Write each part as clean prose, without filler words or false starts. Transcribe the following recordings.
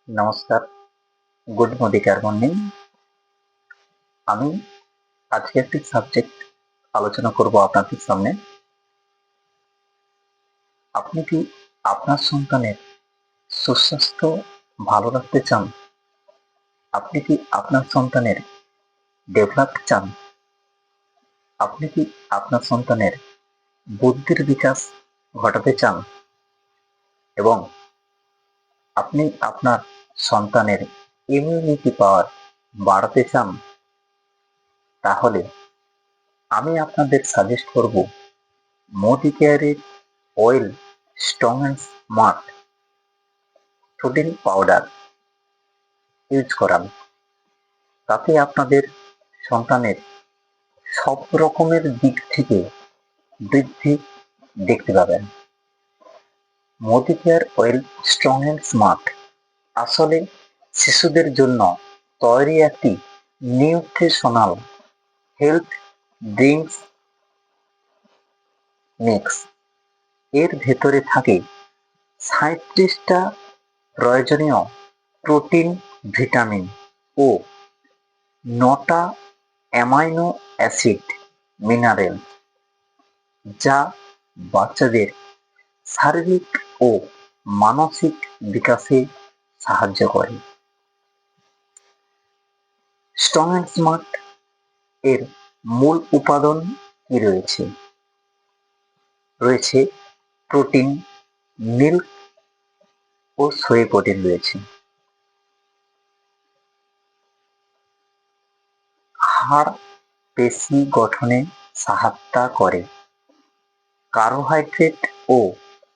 নমস্কার, good morning. আমি আজকে একটি সাবজেক্ট আলোচনা করব আপনাদের সামনে। আপনি কি আপনার সন্তানের সুস্বাস্থ্য ভালো রাখতে চান? আপনি কি আপনার সন্তানের ডেভেলপ চান? আপনি কি আপনার সন্তানের বুদ্ধির বিকাশ ঘটাতে চান? এবং আপনি আপনার সন্তানের ইমিউনিটি পাওয়ার বাড়াতে চান? তাহলে আমি আপনাদের সাজেস্ট করব মোদিকেয়ারের oil strong and smart protein powder use করান। তাতে আপনাদের সন্তানের সব রকমের দিক থেকে বৃদ্ধি দেখতে পাবেন। Modicare oil strong and smart আসলে শিশুদের জন্য তৈরি একটি নিউট্রিশনাল হেলথ ড্রিঙ্কস মিক্স। এর ভেতরে থাকে 37টা প্রয়োজনীয় প্রোটিন, ভিটামিন ও 9টা অ্যামাইনো অ্যাসিড মিনারেল, যা বাচ্চাদের শারীরিক ও মানসিক বিকাশে সাহায্য করে। স্ট্রং অ্যান্ড স্মার্ট এর মূল উপাদান কি রয়েছে? রয়েছে প্রোটিন, মিল্ক ও সোয়ে প্রোটিন রয়েছে। হাড় পেশি গঠনে সহায়তা করে। কার্বোহাইড্রেট ও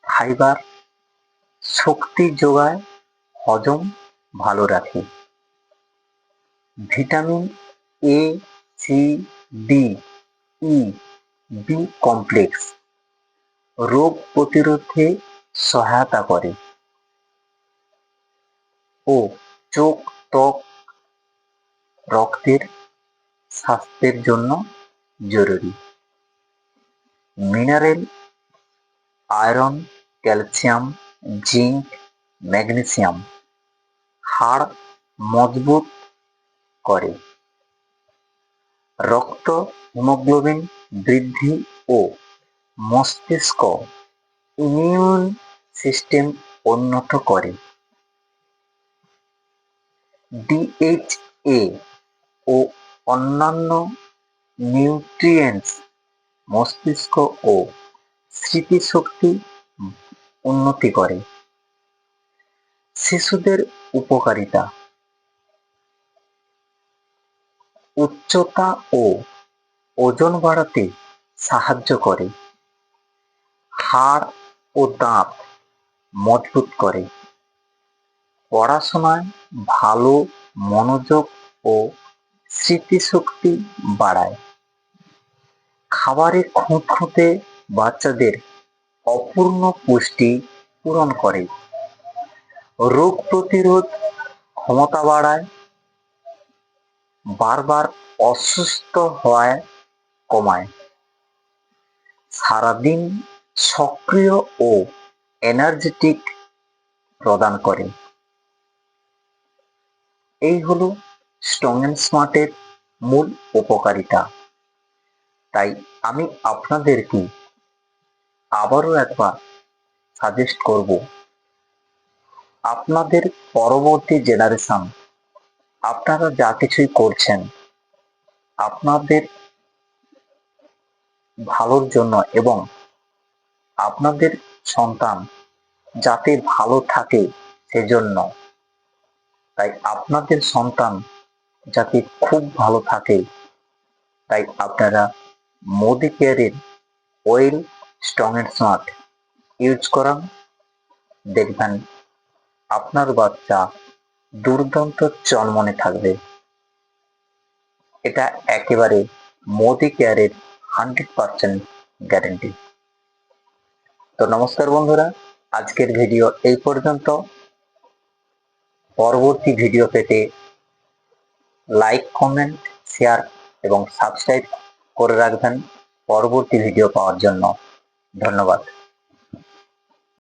ফাইবার শক্তি যোগায়, হজম ভালো রাখে। Vitamin A, C, D, E, B complex রোগ প্রতিরোধে সহায়তা করে ও চোখ, ত্বক, রক্তের স্বাস্থ্যের জন্য জরুরি। Mineral iron, calcium, zinc, magnesium হাড় মজবুত করে। রক্ত হিমোগ্লোবিন বৃদ্ধি ও মস্তিষ্ক ইমিউন সিস্টেম উন্নত করে। ডিএইচএ ও অন্যান্য নিউট্রিয়েন্টস মস্তিষ্ক ও স্মৃতিশক্তি উন্নতি করে। শিশুদের উপকারিতা: উচ্চতা ও ওজন বাড়াতে সাহায্য করে। হাড় ও দাঁত মজবুত করে। পড়াশোনায় ভালো মনোযোগ ও স্মৃতিশক্তি বাড়ায়। খাবারে খুঁতখুঁতে বাচ্চাদের অপূর্ণ পুষ্টি পূরণ করে। রোগ প্রতিরোধ ক্ষমতা বাড়ায়। বারবার অসুস্থ হওয়ায় কমায়। সারাদিন সক্রিয় ও এনার্জেটিক প্রদান করে। এই হলো স্ট্রং অ্যান্ড স্মার্টের মূল উপকারিতা। তাই আমি আপনাদেরকে আবারও একবার সাজেস্ট করব, আপনাদের পরবর্তী জেনারেশন আপনারা যা কিছুই করছেন আপনাদের ভালোর জন্য এবং আপনাদের সন্তান যাতে ভালো থাকে সেজন্য। তাই আপনাদের সন্তান যাতে খুব ভালো থাকে তাই আপনারা মোদিকেয়ারের oil strong and smart use করান। দেখবেন আপনার বাচ্চা দুর্দান্ত চনমনে থাকবে। এটা একেবারে মোদিকেয়ারের 100% গ্যারেন্টি। তো নমস্কার বন্ধুরা, আজকের ভিডিও এই পর্যন্ত। পরবর্তী ভিডিও পেতে লাইক, কমেন্ট, শেয়ার এবং সাবস্ক্রাইব করে রাখবেন পরবর্তী ভিডিও পাওয়ার জন্য। ধন্যবাদ।